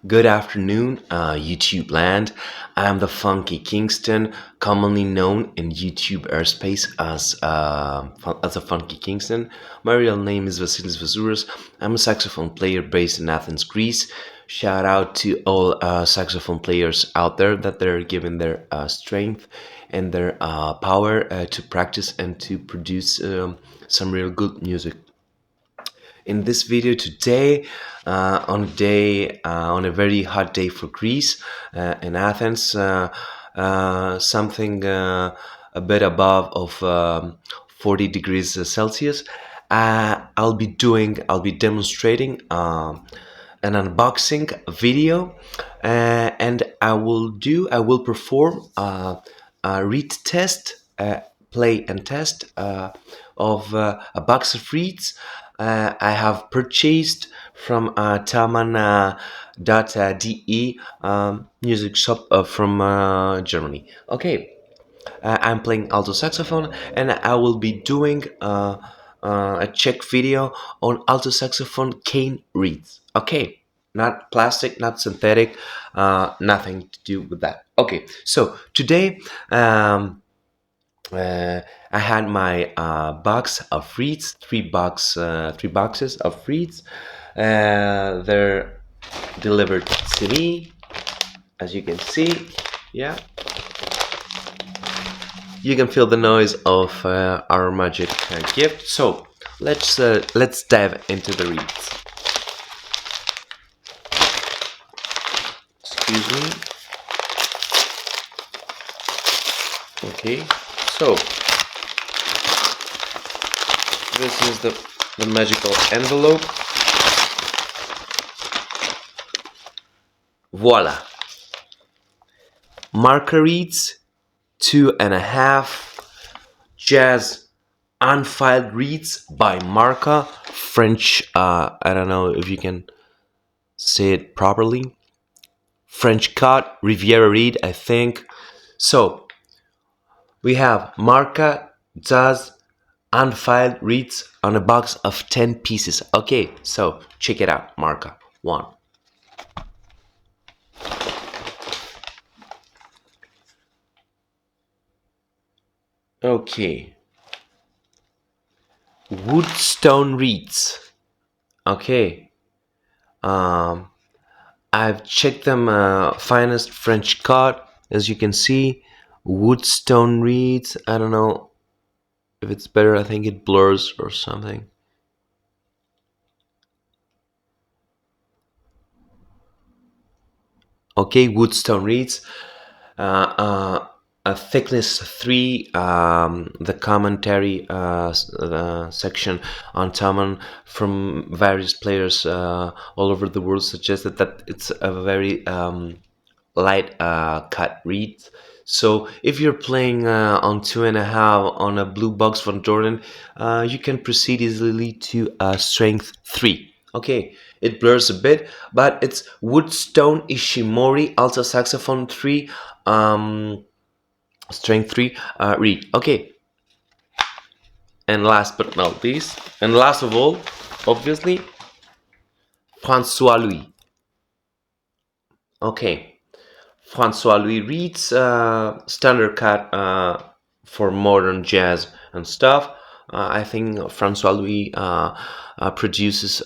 Good afternoon, YouTube land. I'm the Funky Kingston, commonly known in YouTube airspace as a Funky Kingston. My real name is Vasilis Vazouras. I'm a saxophone player based in Athens, Greece. Shout out to all saxophone players out there that they're given their strength and their power to practice and to produce some real good music. In this video today, on a very hot day for Greece, in Athens, something a bit above of 40 degrees Celsius. I'll be demonstrating an unboxing video, and I will perform a reed test, play and test of a box of reeds I have purchased from Thoman.de music shop from Germany. Okay, I'm playing alto saxophone, and I will be doing a check video on alto saxophone cane reeds. Okay, not plastic, not synthetic, nothing to do with that. Okay, so today I had my box of reeds, three boxes of reeds. They're delivered to me, as you can see. Yeah, you can feel the noise of our magic gift. So let's dive into the reeds. Excuse me. Okay, so this is the magical envelope. Voila! Marca reeds, 2.5 jazz unfiled reeds by Marca, French. I don't know if you can say it properly. French cut, Riviera reed, I think. So we have Marca jazz unfiled reeds on a box of 10 pieces. Okay, so check it out. Marca 1. Okay, Woodstone reeds. Okay, I've checked them. Finest French cut, as you can see. Woodstone reeds. I don't know if it's better. I think it blurs or something. Okay, Woodstone reeds. A thickness 3, the commentary section on Thoman from various players all over the world suggested that it's a very light cut reed. So if you're playing on 2.5 on a blue box Vandoren, you can proceed easily to strength 3. Okay, it blurs a bit, but it's Woodstone Ishimori Alto Saxophone 3, strength 3 reed. Okay, and last but not least, and last of all, obviously, Francois Louis. Okay, Francois Louis reeds, standard cut for modern jazz and stuff. I think Francois Louis produces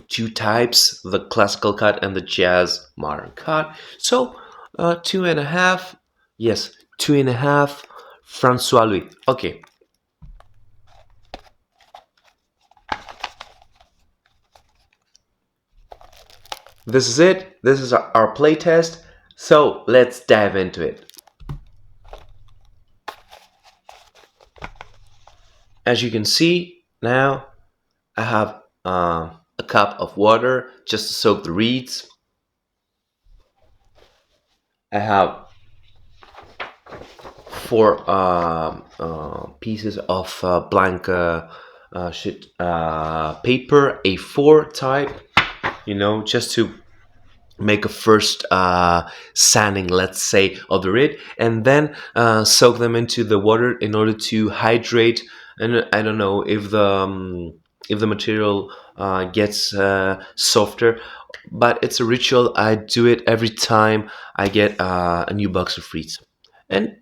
two types, the classical cut and the jazz modern cut. So 2.5, yes, 2.5 Francois Louis. Okay. This is it. This is our play test. So let's dive into it. As you can see now, I have a cup of water just to soak the reeds. I have 4 pieces of blank paper, A4 type, just to make a first sanding, let's say, of the reed, and then soak them into the water in order to hydrate. And I don't know if the material gets softer but it's a ritual. I do it every time I get a new box of reeds. And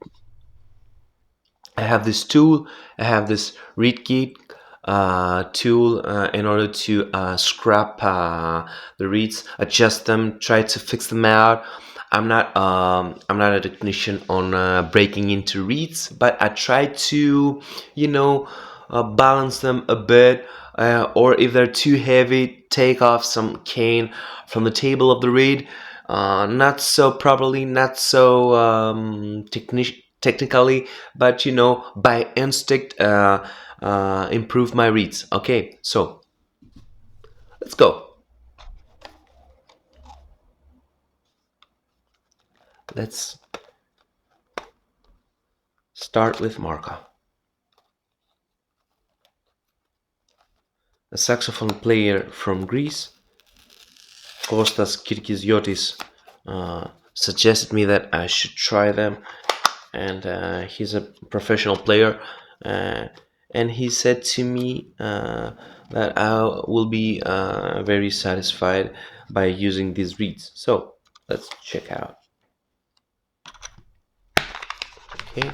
I have this tool, I have this reed kit tool in order to scrap the reeds, adjust them, try to fix them out. I'm not a technician on breaking into reeds, but I try to, you know, balance them a bit, or if they're too heavy, take off some cane from the table of the reed. Not so properly, not so technically, but by instinct, improve my reads. Okay, so let's go. Let's start with Marca, a saxophone player from Greece. Kostas Kirgiziotis suggested me that I should try them, and he's a professional player, uh, and he said to me that I will be very satisfied by using these reeds. So let's check out. Okay,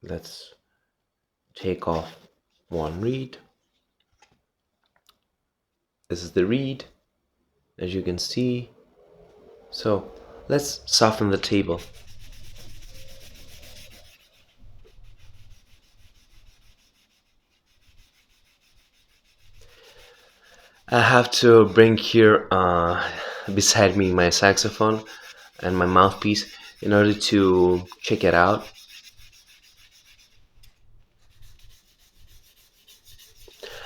let's take off one reed. This is the reed, as you can see. So let's soften the table. I have to bring here beside me my saxophone and my mouthpiece in order to check it out.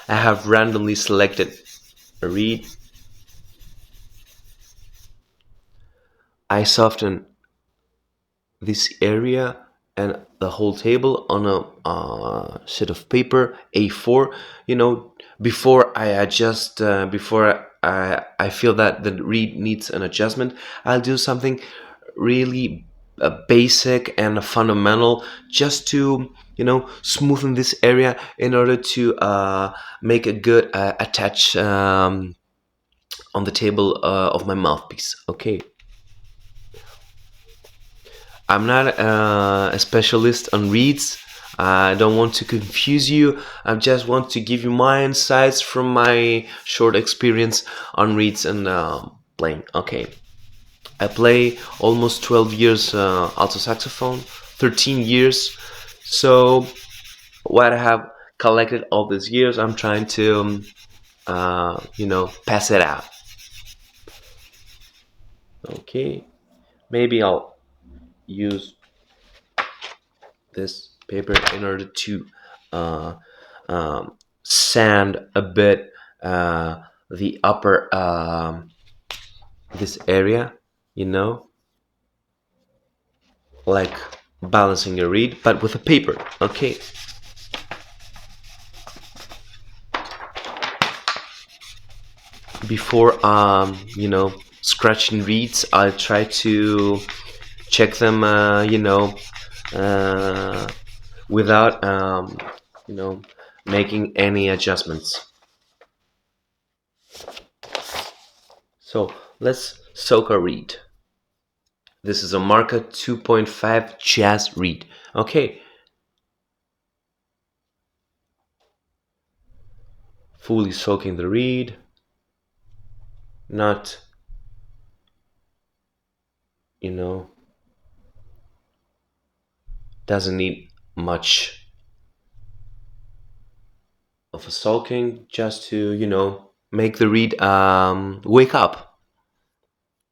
I have randomly selected a reed. I soften this area and the whole table on a sheet of paper A4. Before I adjust, before I feel that the reed needs an adjustment, I'll do something really basic and fundamental, just to smoothen this area in order to make a good attach on the table of my mouthpiece. Okay. I'm not a specialist on reeds. I don't want to confuse you. I just want to give you my insights from my short experience on reeds and playing. Okay. I play almost 12 years alto saxophone, 13 years. So what I have collected all these years, I'm trying to, pass it out. Okay. Maybe I'll use this paper in order to uh, sand a bit the upper this area, you know, like balancing a reed, but with a paper. Okay. Before scratching reeds, I try to check them, uh, without making any adjustments. So let's soak a reed. This is a Marca 2.5 jazz reed. Okay. Fully soaking the reed. Not, doesn't need much of a soaking, just to, make the reed wake up.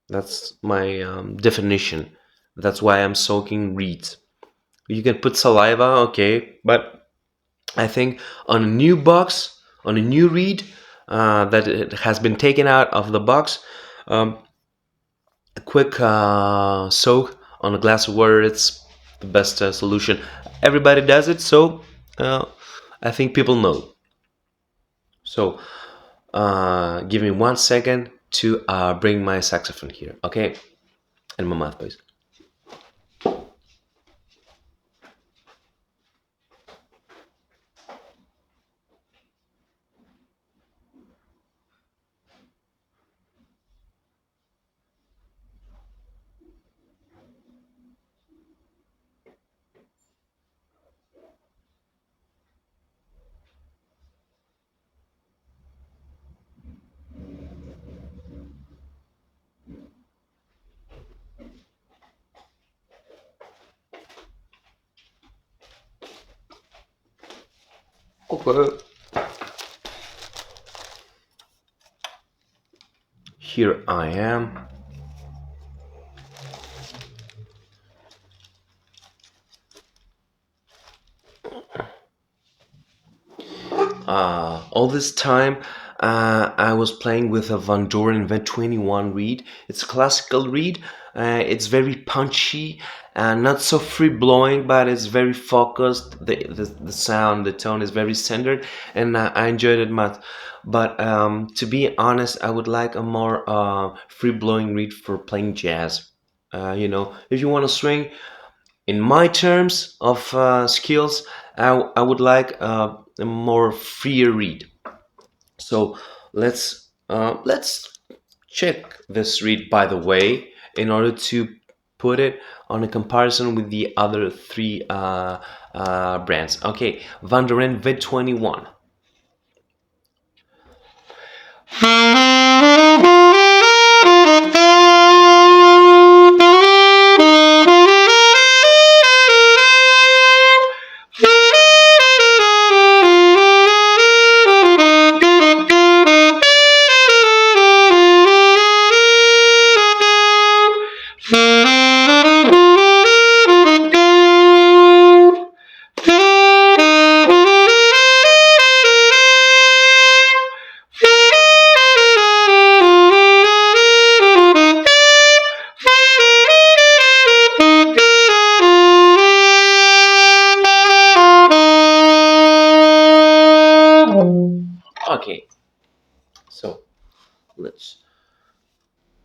That's my definition. That's why I'm soaking reeds. You can put saliva, okay, but I think on a new box, on a new reed that it has been taken out of the box, a quick soak on a glass of water, it's the best solution. Everybody does it, so I think people know. So give me 1 second to bring my saxophone here, okay, and my mouthpiece. Okay. Here I am. All this time, I was playing with a Vandoren V21 reed. It's a classical reed. It's very punchy and not so free blowing, but it's very focused. The sound, the tone is very centered, and I enjoyed it much. But to be honest, I would like a more free blowing reed for playing jazz. If you want to swing, in my terms of skills, I would like a more freer read. So let's check this read, by the way, in order to put it on a comparison with the other three brands. Okay, Vandoren V21. Okay, so let's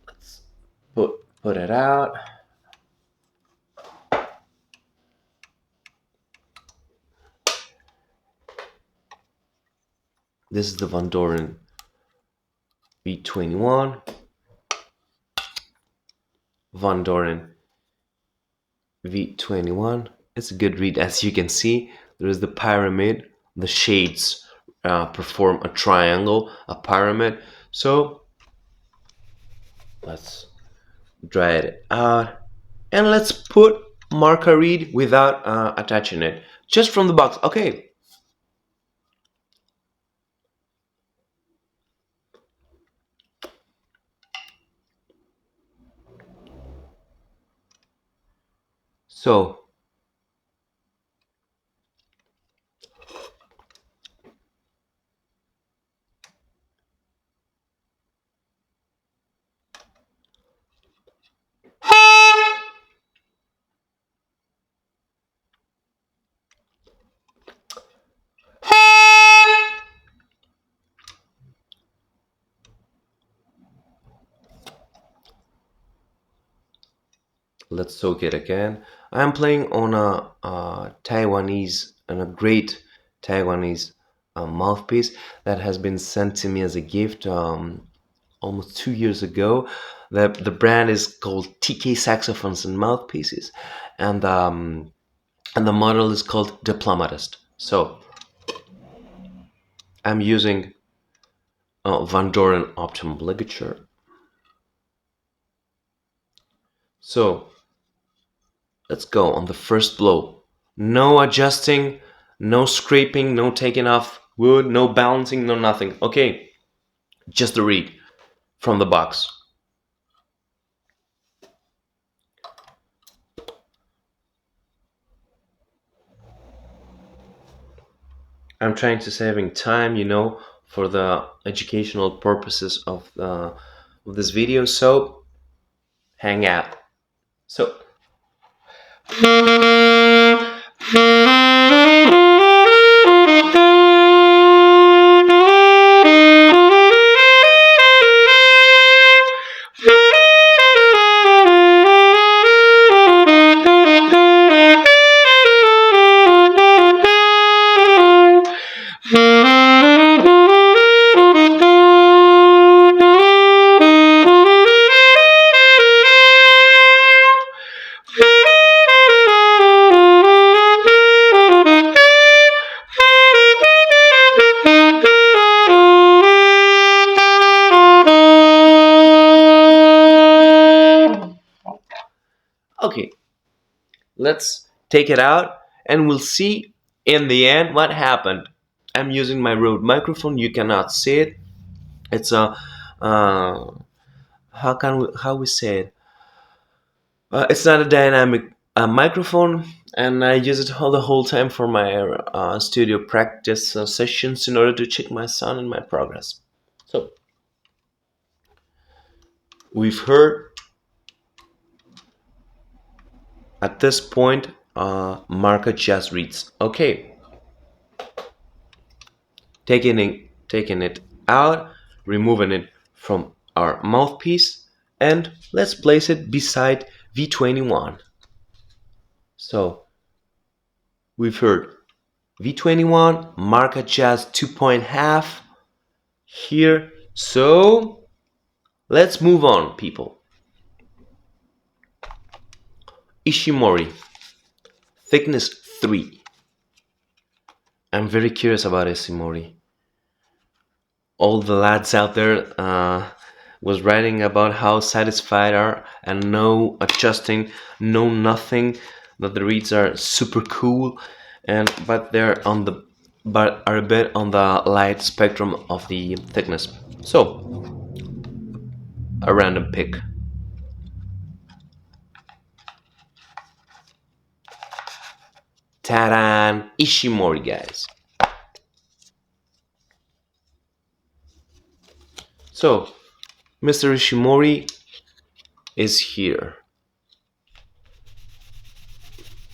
let's put it out. This is the Vandoren V21, Vandoren V21. It's a good read. As you can see, there is the pyramid. The shades perform a triangle, a pyramid. So let's dry it out, and let's put Marca read without attaching it, just from the box. Okay. So let's soak it again. I'm playing on a Taiwanese and a great Taiwanese mouthpiece that has been sent to me as a gift almost 2 years ago. The brand is called TK Saxophones and Mouthpieces, and the model is called Diplomatist. So I'm using Vandoren optimum ligature. So let's go on the first blow. No adjusting, no scraping, no taking off wood, no balancing, no nothing. Okay, just the read from the box. I'm trying to saving time, for the educational purposes of this video. So hang out. So okay, let's take it out and we'll see in the end what happened. I'm using my Rode microphone. You cannot see it. It's a how we say it? It's not a dynamic microphone, and I use it all the whole time for my studio practice sessions in order to check my sound and my progress. So we've heard at this point Marca jazz reads. Okay, taking it out, removing it from our mouthpiece, and let's place it beside V21. So we've heard V21, Marca Jazz 2.5 here. So let's move on, people. Ishimori, thickness 3. I'm very curious about Ishimori. All the lads out there was writing about how satisfied are and no adjusting, no nothing, that the reeds are super cool, and but they're on the but are a bit on the light spectrum of the thickness. So a random pick. Taran Ishimori, guys. So Mr. Ishimori is here.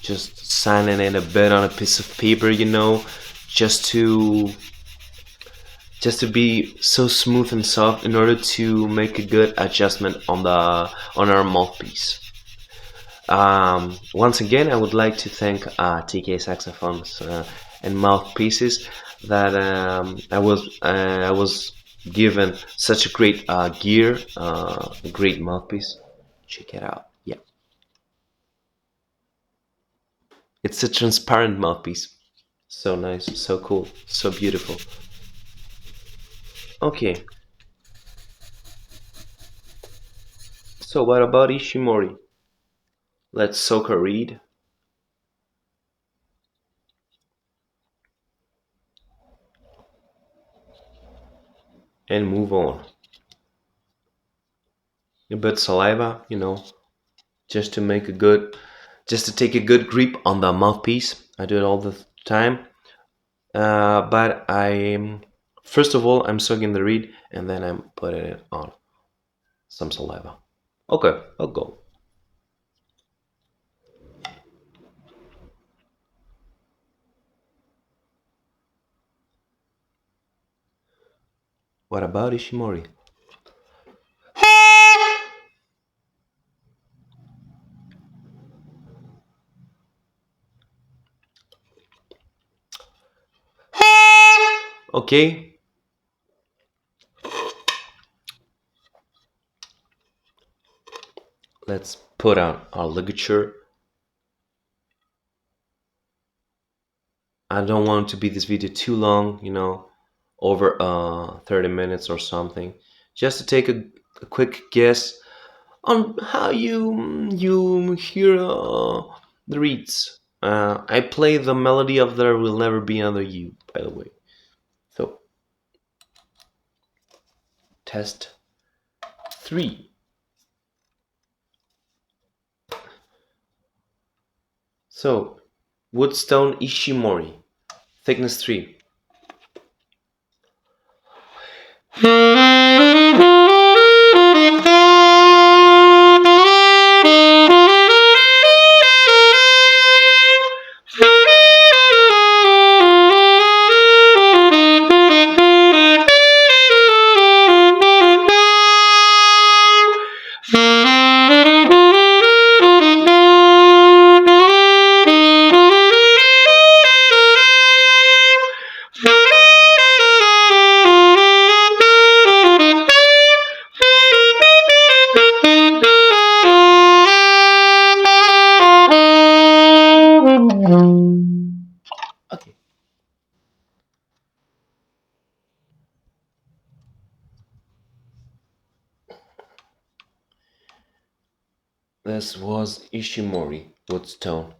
Just signing it a bit on a piece of paper, just to be so smooth and soft in order to make a good adjustment on our mouthpiece. Once again, I would like to thank TK Saxophones and Mouthpieces that I was given such a great gear, a great mouthpiece. Check it out. Yeah, it's a transparent mouthpiece. So nice, so cool, so beautiful. Okay, so what about Ishimori? Let's soak a reed and move on. A bit saliva, just to make a good, just to take a good grip on the mouthpiece. I do it all the time. But I'm first of all I'm soaking the reed and then I'm putting it on some saliva. Okay, I'll go. What about Ishimori? Okay, let's put on our ligature. I don't want to be this video too long, over 30 minutes or something. Just to take a quick guess on how you hear the reeds. I play the melody of There Will Never Be Another You, by the way. So, test 3. So, Woodstone Ishimori, thickness 3. Okay. This was Ishimori Woodstone,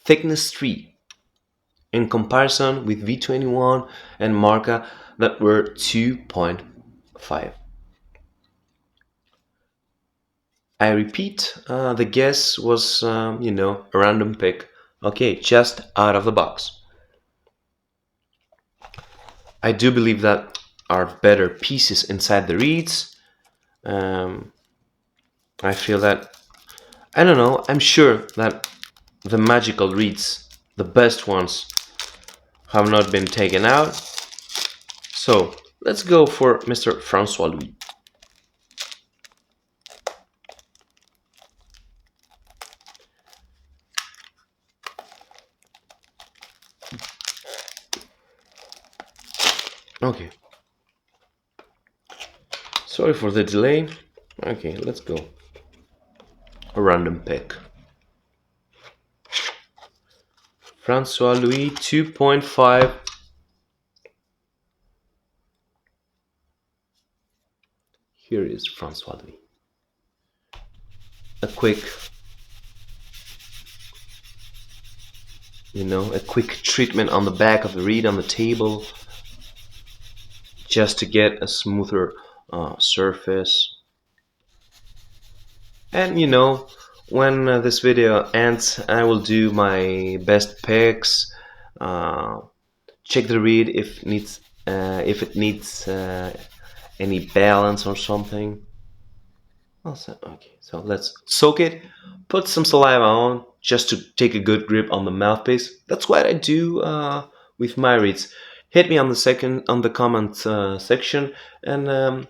thickness 3. in comparison with V21 and Marca that were 2.5. I repeat, the guess was, a random pick. Okay, just out of the box. I do believe that are better pieces inside the reeds. I feel that, I don't know, I'm sure that the magical reeds, the best ones, have not been taken out. So let's go for Mr. Francois Louis. Okay. Sorry for the delay. Okay, let's go. A random pick. Francois Louis 2.5. Here is Francois Louis. A quick, a quick treatment on the back of the reed on the table, just to get a smoother surface. And when this video ends, I will do my best picks. Check the reed if it needs any balance or something. Also, okay, so let's soak it. Put some saliva on just to take a good grip on the mouthpiece. That's what I do with my reeds. Hit me on the comment section, and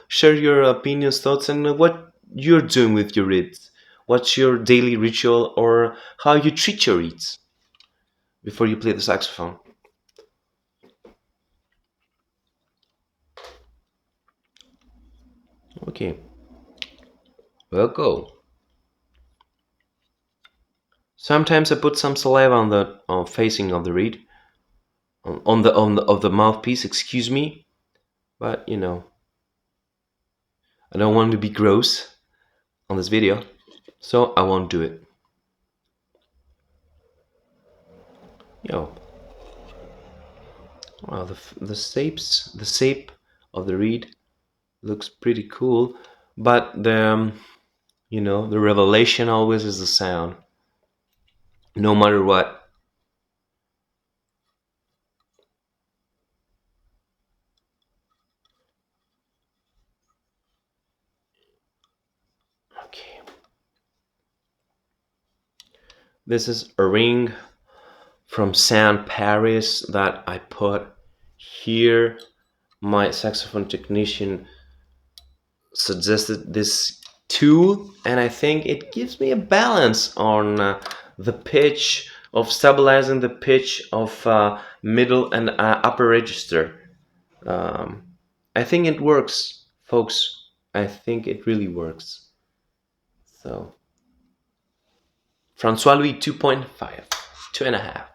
share your opinions, thoughts, and what you're doing with your reeds. What's your daily ritual, or how you treat your reeds before you play the saxophone? Okay, well, go. Sometimes I put some saliva on the facing of the reed, on the of the mouthpiece. Excuse me, but I don't want to be gross on this video, so I won't do it. Well, the shape of the reed looks pretty cool, but the revelation always is the sound, no matter what. Okay, this is a ring from Saint Paris that I put here. My saxophone technician suggested this tool, and I think it gives me a balance on the pitch, of stabilizing the pitch of middle and upper register. I think it works, folks. I think it really works. So Francois Louis 2.5, 2.5.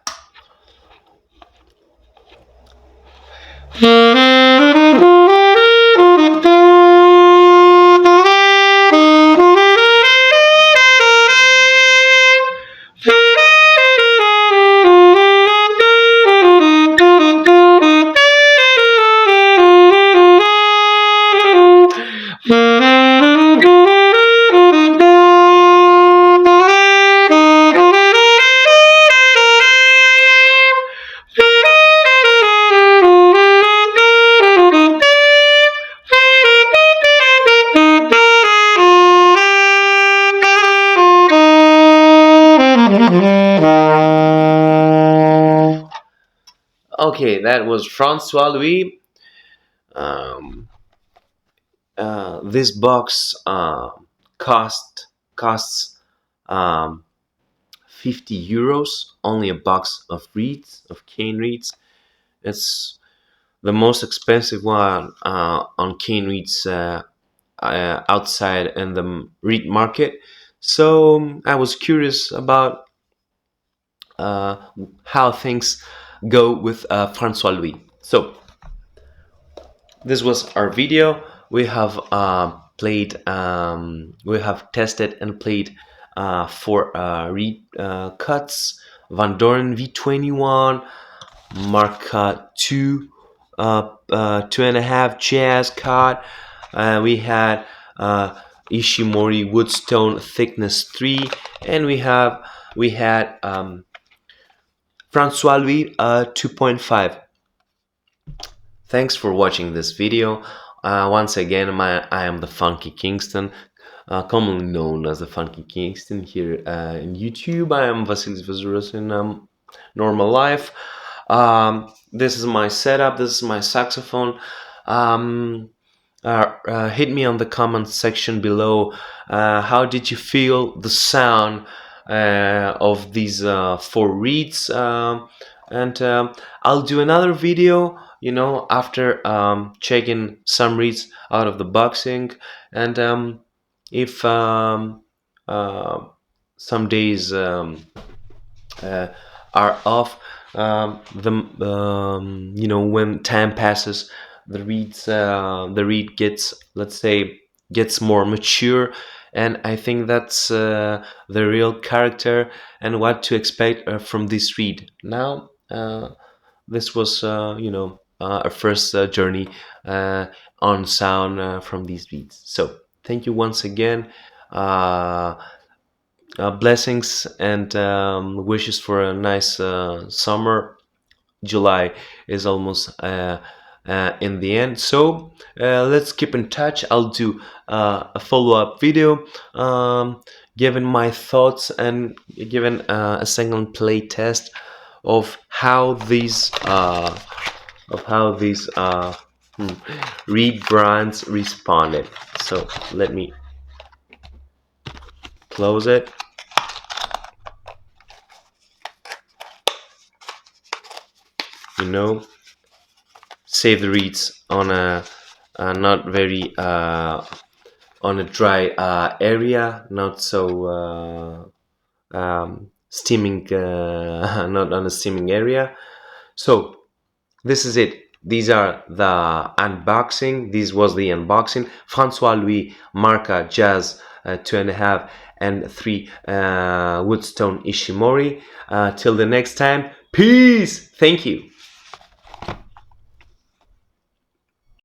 Okay, that was Francois Louis. This box costs 50 euros. Only a box of reeds, of cane reeds. It's the most expensive one on cane reeds outside in the reed market. So I was curious about how things go with Francois Louis. So this was our video. We have we have tested and played 4 reed cuts Vandoren V21, Marca 2, 2.5 jazz card. We had Ishimori Woodstone thickness 3, and we had Francois 2.5. Thanks for watching this video. Once again, I am the Funky Kingston, commonly known as the Funky Kingston here in YouTube. I am Vasilis Vazuras in normal life. This is my setup. This is my saxophone. Hit me on the comment section below. How did you feel the sound of these 4 reeds? And I'll do another video, after checking some reeds out of the boxing, and if uh, some days uh, are off, when time passes, the reed gets, let's say, gets more mature, and I think that's the real character and what to expect from this reed. Now, this was, a first journey on sound from these beats. So thank you once again. Blessings and wishes for a nice summer. July is almost in the end, so let's keep in touch. I'll do a follow-up video, giving my thoughts and giving a second play test of how these reed brands responded. So let me close it. Save the reeds on a not very on a dry area, not so steaming, not on a steaming area. So this is it. These are the unboxing. This was the unboxing. Francois Louis Marca Jazz 2.5 and 3 Woodstone Ishimori. Till the next time, peace. Thank you.